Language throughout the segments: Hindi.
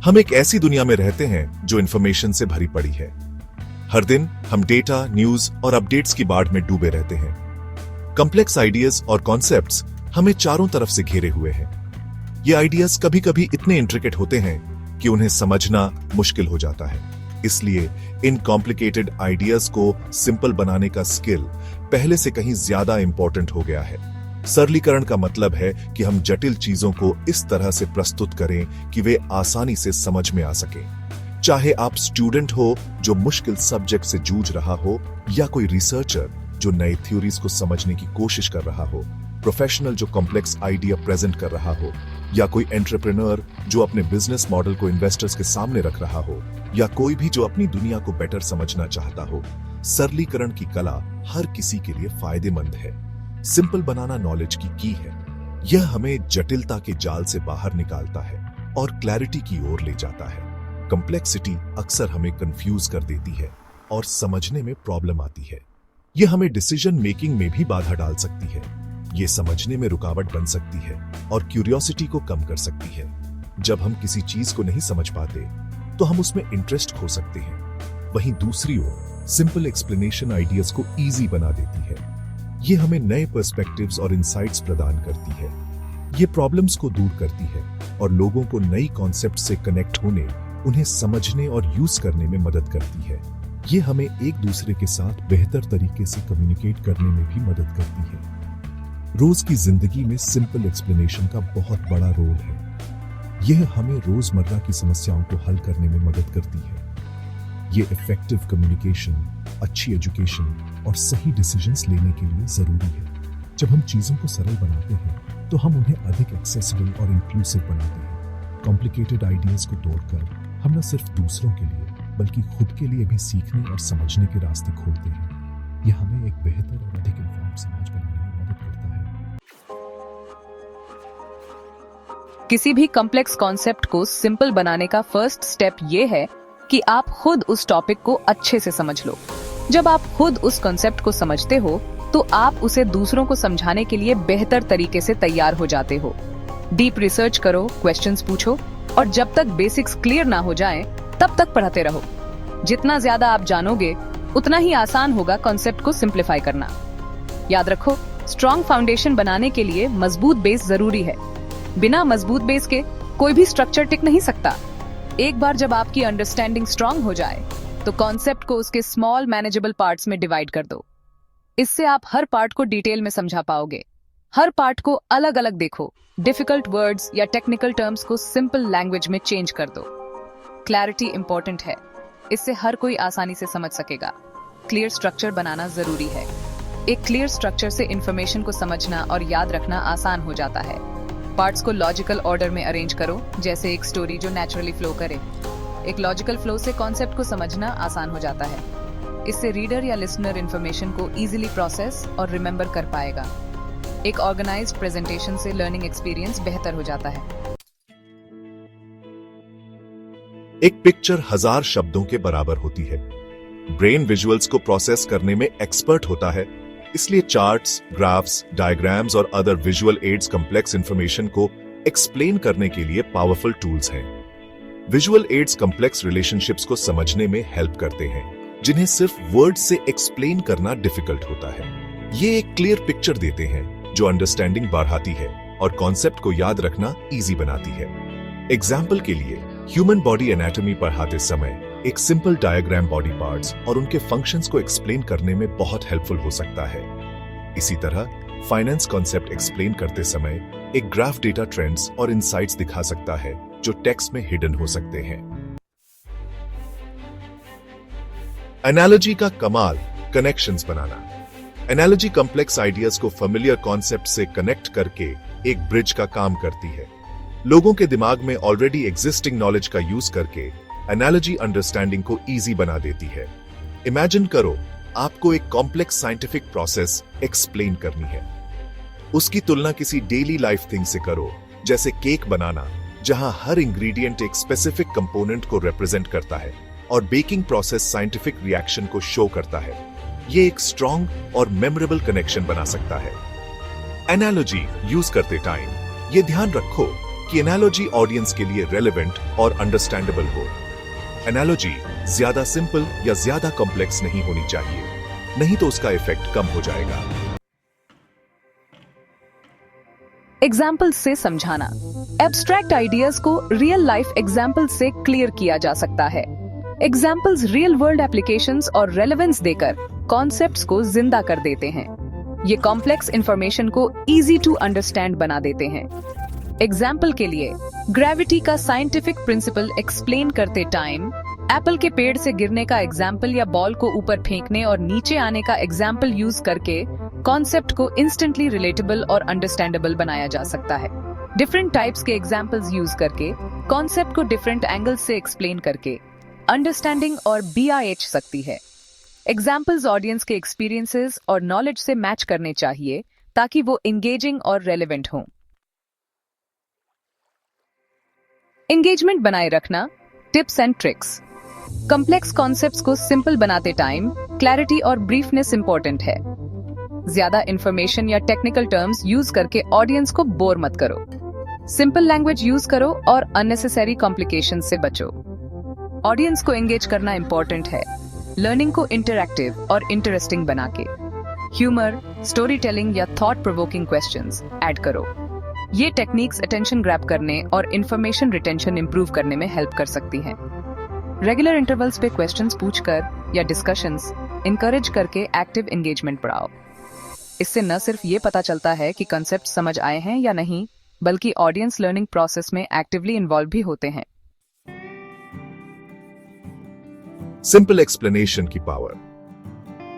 हम एक ऐसी दुनिया में रहते हैं जो इंफॉर्मेशन से भरी पड़ी है। हर दिन हम डेटा, न्यूज और अपडेट्स की बाढ़ में डूबे रहते हैं। कॉम्प्लेक्स आइडियाज और कॉन्सेप्ट्स हमें चारों तरफ से घेरे हुए हैं। ये आइडियाज कभी कभी इतने इंट्रिकेट होते हैं कि उन्हें समझना मुश्किल हो जाता है। इसलिए इन कॉम्प्लिकेटेड आइडियाज को सिंपल बनाने का स्किल पहले से कहीं ज्यादा इंपॉर्टेंट हो गया है। सरलीकरण का मतलब है कि हम जटिल चीजों को इस तरह से प्रस्तुत करें कि वे आसानी से समझ में आ सके। चाहे आप स्टूडेंट हो जो मुश्किल सब्जेक्ट से जूझ रहा हो, या कोई रिसर्चर जो नई थ्योरीज को समझने की कोशिश कर रहा हो, प्रोफेशनल जो कॉम्प्लेक्स आइडिया प्रेजेंट कर रहा हो, या कोई एंटरप्रेन्योर जो अपने बिजनेस मॉडल को इन्वेस्टर्स के सामने रख रहा हो, या कोई भी जो अपनी दुनिया को बेटर समझना चाहता हो। सरलीकरण की कला हर किसी के लिए फायदेमंद है। सिंपल बनाना नॉलेज की है। यह हमें जटिलता के जाल से बाहर निकालता है और क्लैरिटी की ओर ले जाता है। कॉम्प्लेक्सिटी अक्सर हमें कंफ्यूज कर देती है और समझने में प्रॉब्लम आती है। यह हमें डिसीजन मेकिंग में भी बाधा डाल सकती है। यह समझने में रुकावट बन सकती है और क्यूरियोसिटी को कम कर सकती है। जब हम किसी चीज को नहीं समझ पाते तो हम उसमें इंटरेस्ट खो सकते हैं। वहीं दूसरी ओर सिंपल एक्सप्लेनेशन आइडियाज को इजी बना देती है। ये हमें नए पर्सपेक्टिव्स और इंसाइट्स प्रदान करती है। ये प्रॉब्लम्स को दूर करती है और लोगों को नई कॉन्सेप्ट से कनेक्ट होने, उन्हें समझने और यूज करने में मदद करती है। ये हमें एक दूसरे के साथ बेहतर तरीके से कम्युनिकेट करने में भी मदद करती है। रोज की जिंदगी में सिंपल एक्सप्लेनेशन का बहुत बड़ा रोल है। यह हमें रोजमर्रा की समस्याओं को हल करने में मदद करती है। ये इफेक्टिव कम्युनिकेशन, अच्छी एजुकेशन और सही डिसीजंस लेने के लिए जरूरी है। जब हम चीजों को सरल बनाते हैं तो हम उन्हें अधिक एक्सेसिबल और इंक्लूसिव बनाते हैं। कॉम्प्लिकेटेड आइडियाज को तोड़कर हम न सिर्फ दूसरों के लिए बल्कि खुद के लिए भी सीखने और समझने के रास्ते खोलते हैं। यह हमें एक बेहतर और अधिक इन्फॉर्म्ड समाज बनाने में मदद करता है। किसी भी कॉम्प्लेक्स कॉन्सेप्ट को सिंपल बनाने का फर्स्ट स्टेप ये है कि आप खुद उस टॉपिक को अच्छे से समझ लो। जब आप खुद उस कॉन्सेप्ट को समझते हो तो आप उसे दूसरों को समझाने के लिए बेहतर तरीके से तैयार हो जाते हो। डीप रिसर्च करो, क्वेश्चंस पूछो और जब तक बेसिक्स क्लियर ना हो जाएं, तब तक पढ़ते रहो। जितना ज्यादा आप जानोगे उतना ही आसान होगा कॉन्सेप्ट को सिंप्लीफाई करना। याद रखो, स्ट्रॉन्ग फाउंडेशन बनाने के लिए मजबूत बेस जरूरी है। बिना मजबूत बेस के कोई भी स्ट्रक्चर टिक नहीं सकता। एक बार जब आपकी अंडरस्टैंडिंग स्ट्रांग हो जाए तो कॉन्सेप्ट को उसके स्मॉल मैनेजेबल पार्ट्स में डिवाइड कर दो। इससे आप हर पार्ट को डिटेल में समझा पाओगे। हर पार्ट को अलग अलग देखो। डिफिकल्ट वर्ड्स या टेक्निकल टर्म्स को सिंपल लैंग्वेज में चेंज कर दो। क्लैरिटी इंपॉर्टेंट है, इससे हर कोई आसानी से समझ सकेगा। क्लियर स्ट्रक्चर बनाना जरूरी है। एक क्लियर स्ट्रक्चर से इंफॉर्मेशन को समझना और याद रखना आसान हो जाता है। पार्ट्स को लॉजिकल ऑर्डर में अरेंज करो, जैसे एक स्टोरी जो नेचुरली फ्लो करे। एक लॉजिकल फ्लो से कॉन्सेप्ट को समझना आसान हो जाता है। इससे रीडर या लिसनर इंफॉर्मेशन को इजीली प्रोसेस और रिमेंबर कर पाएगा। एक ऑर्गेनाइज्ड प्रेजेंटेशन से लर्निंग एक्सपीरियंस बेहतर हो जाता है। एक पिक्चर 1000 शब्दों के बराबर होती है। ब्रेन विजुअल्स को प्रोसेस करने में एक्सपर्ट होता है, इसलिए चार्ट्स, ग्राफ्स, डायग्राम्स और other visual aids complex information को एक्सप्लेन करने के लिए पावरफुल टूल्स हैं। विजुअल एड्स कॉम्प्लेक्स रिलेशनशिप्स को समझने में हेल्प करते हैं, जिन्हें सिर्फ वर्ड से एक्सप्लेन करना डिफिकल्ट होता है। ये एक क्लियर पिक्चर देते हैं जो अंडरस्टैंडिंग बढ़ाती है और कॉन्सेप्ट को याद रखना इजी बनाती है। एग्जाम्पल के लिए, ह्यूमन बॉडी एनाटॉमी पढ़ाते समय एक सिंपल डायग्राम बॉडी पार्ट्स और उनके फंक्शंस को एक्सप्लेन करने में बहुत हेल्पफुल हो सकता है। इसी तरह फाइनेंस कॉन्सेप्ट एक्सप्लेन करते समय एक ग्राफ डेटा ट्रेंड्स और इनसाइट्स दिखा सकता है जो टेक्स्ट में हिडन हो सकते हैं। एनालॉजी का कमाल, कनेक्शंस बनाना। एनालॉजी कॉम्प्लेक्स आइडियाज को फेमिलियर कॉन्सेप्ट से कनेक्ट करके एक ब्रिज का काम करती है। लोगों के दिमाग में ऑलरेडी एग्जिस्टिंग नॉलेज का यूज करके एनालॉजी अंडरस्टैंडिंग को इजी बना देती है। इमेजिन करो, आपको एक कॉम्प्लेक्स साइंटिफिक प्रोसेस एक्सप्लेन करनी है। उसकी तुलना किसी डेली लाइफ थिंग से करो, जैसे केक बनाना, जहां हर इंग्रेडिएंट एक स्पेसिफिक कंपोनेंट को रिप्रेजेंट करता है और बेकिंग प्रोसेस साइंटिफिक रिएक्शन को शो करता है। ये एक स्ट्रॉन्ग और मेमोरेबल कनेक्शन बना सकता है। एनालॉजी यूज करते टाइम ये ध्यान रखो कि एनालॉजी ऑडियंस के लिए रेलेवेंट और अंडरस्टैंडेबल हो। एनालॉजी ज्यादा सिंपल या ज्यादा कॉम्प्लेक्स नहीं होनी चाहिए, नहीं तो उसका इफेक्ट कम हो जाएगा। एग्जाम्पल से समझाना। एब्स्ट्रैक्ट आइडियाज को रियल लाइफ एग्जाम्पल से क्लियर किया जा सकता है। एग्जाम्पल्स रियल वर्ल्ड एप्लीकेशंस और रेलेवेंस देकर कॉन्सेप्ट्स को जिंदा कर देते हैं। ये कॉम्प्लेक्स इंफॉर्मेशन को इजी टू अंडरस्टैंड बना देते हैं। एग्जाम्पल के लिए, ग्रेविटी का साइंटिफिक प्रिंसिपल एक्सप्लेन करते टाइम एप्पल के पेड़ से गिरने का एग्जाम्पल या बॉल को ऊपर फेंकने और नीचे आने का एग्जाम्पल यूज करके कॉन्सेप्ट को इंस्टेंटली रिलेटेबल और अंडरस्टैंडेबल बनाया जा सकता है। डिफरेंट टाइप्स के एग्जाम्पल्स यूज करके कॉन्सेप्ट को डिफरेंट एंगल से एक्सप्लेन करके अंडरस्टैंडिंग और BIH सकती है। एग्जाम्पल्स ऑडियंस के एक्सपीरियंसेस और नॉलेज से मैच करने चाहिए ताकि वो एंगेजिंग और रेलेवेंट हों। एंगेजमेंट बनाए रखना, tips and tricks. Complex concepts को सिंपल बनाते टाइम क्लैरिटी और ब्रीफनेस इंपॉर्टेंट है। ज्यादा इंफॉर्मेशन या टेक्निकल टर्म्स यूज करके ऑडियंस को बोर मत करो। सिंपल लैंग्वेज यूज करो और अननेसेसरी कॉम्प्लिकेशन से बचो। ऑडियंस को एंगेज करना इंपॉर्टेंट है। लर्निंग को इंटरैक्टिव और इंटरेस्टिंग बना के ह्यूमर, स्टोरी टेलिंग या थॉट प्रोवोकिंग क्वेश्चंस ऐड करो। ये टेक्निक्स अटेंशन ग्रैब करने और इंफॉर्मेशन रिटेंशन इंप्रूव करने में हेल्प कर सकती हैं। रेगुलर इंटरवल्स पे क्वेश्चंस पूछकर या डिस्कशंस इंकरेज करके एक्टिव एंगेजमेंट बढ़ाओ। इससे न सिर्फ ये पता चलता है कि कंसेप्ट समझ आए हैं या नहीं, बल्कि ऑडियंस लर्निंग प्रोसेस में एक्टिवली इन्वॉल्व भी होते हैं। सिंपल एक्सप्लेनेशन की पावर।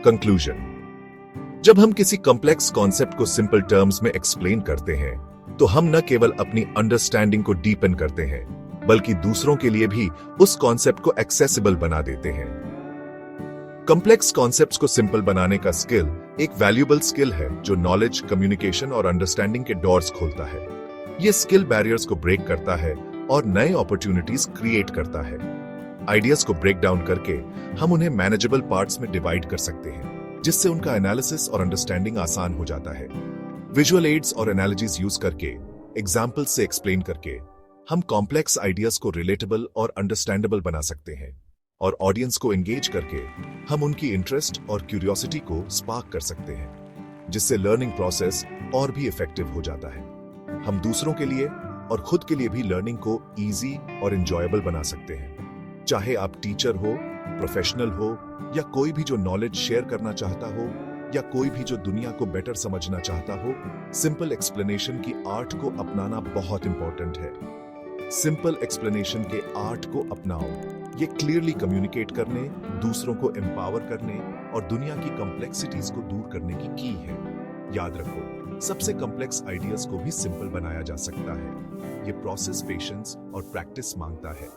कंक्लूजन। जब हम किसी कॉम्प्लेक्स कॉन्सेप्ट को सिंपल टर्म्स में एक्सप्लेन करते हैं तो हम न केवल अपनी अंडरस्टैंडिंग को डीपन करते हैं, बल्कि दूसरों के लिए भी उस कॉन्सेप्ट को एक्सेसिबल बना देते हैं। कॉम्प्लेक्स कॉन्सेप्ट्स को सिंपल बनाने का स्किल एक वैल्यूएबल स्किल है जो नॉलेज, कम्युनिकेशन और अंडरस्टैंडिंग के डोर्स खोलता है। यह स्किल बैरियर्स को ब्रेक करता है और नए अपॉर्चुनिटीज क्रिएट करता है। आइडियाज को ब्रेक डाउन करके हम उन्हें मैनेजेबल पार्ट्स में डिवाइड कर सकते हैं, जिससे उनका एनालिसिस और अंडरस्टैंडिंग आसान हो जाता है। विजुअल एड्स और एनालॉजीज यूज करके, एग्जाम्पल्स से एक्सप्लेन करके हम कॉम्प्लेक्स आइडियाज को रिलेटेबल और अंडरस्टैंडेबल बना सकते हैं, और ऑडियंस को एंगेज करके हम उनकी इंटरेस्ट और क्यूरियोसिटी को स्पार्क कर सकते हैं, जिससे लर्निंग प्रोसेस और भी इफेक्टिव हो जाता है। हम दूसरों के लिए और खुद के लिए भी लर्निंग को इजी और एंजॉयबल बना सकते हैं। चाहे आप टीचर हो, प्रोफेशनल हो, या कोई भी जो नॉलेज शेयर करना चाहता हो, या कोई भी जो दुनिया को बेटर समझना चाहता हो, सिंपल एक्सप्लेनेशन की आर्ट को अपनाना बहुत इंपॉर्टेंट है। सिंपल एक्सप्लेनेशन के आर्ट को अपनाओ। ये क्लियरली कम्युनिकेट करने, दूसरों को एम्पावर करने और दुनिया की कॉम्प्लेक्सिटीज को दूर करने की की है। याद रखो, सबसे कॉम्प्लेक्स आइडियाज को भी सिंपल बनाया जा सकता है। ये प्रोसेस पेशेंस और प्रैक्टिस मांगता है,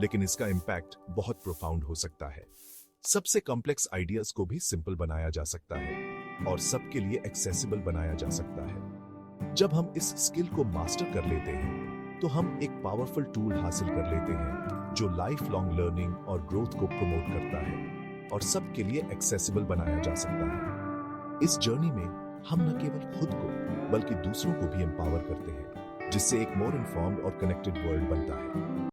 लेकिन इसका इंपैक्ट बहुत प्रोफाउंड हो सकता है। सबसे कॉम्प्लेक्स आइडियाज को भी सिंपल बनाया जा सकता है और सबके लिए एक्सेसिबल बनाया जा सकता है। जब हम इस स्किल को मास्टर कर लेते हैं तो हम एक पावरफुल टूल हासिल कर लेते हैं जो लाइफ लॉन्ग लर्निंग और ग्रोथ को प्रमोट करता है और सबके लिए एक्सेसिबल बनाया जा सकता है। इस जर्नी में हम न केवल खुद को बल्कि दूसरों को भी एम्पावर करते हैं, जिससे एक मोर इन्फॉर्म्ड और कनेक्टेड वर्ल्ड बनता है।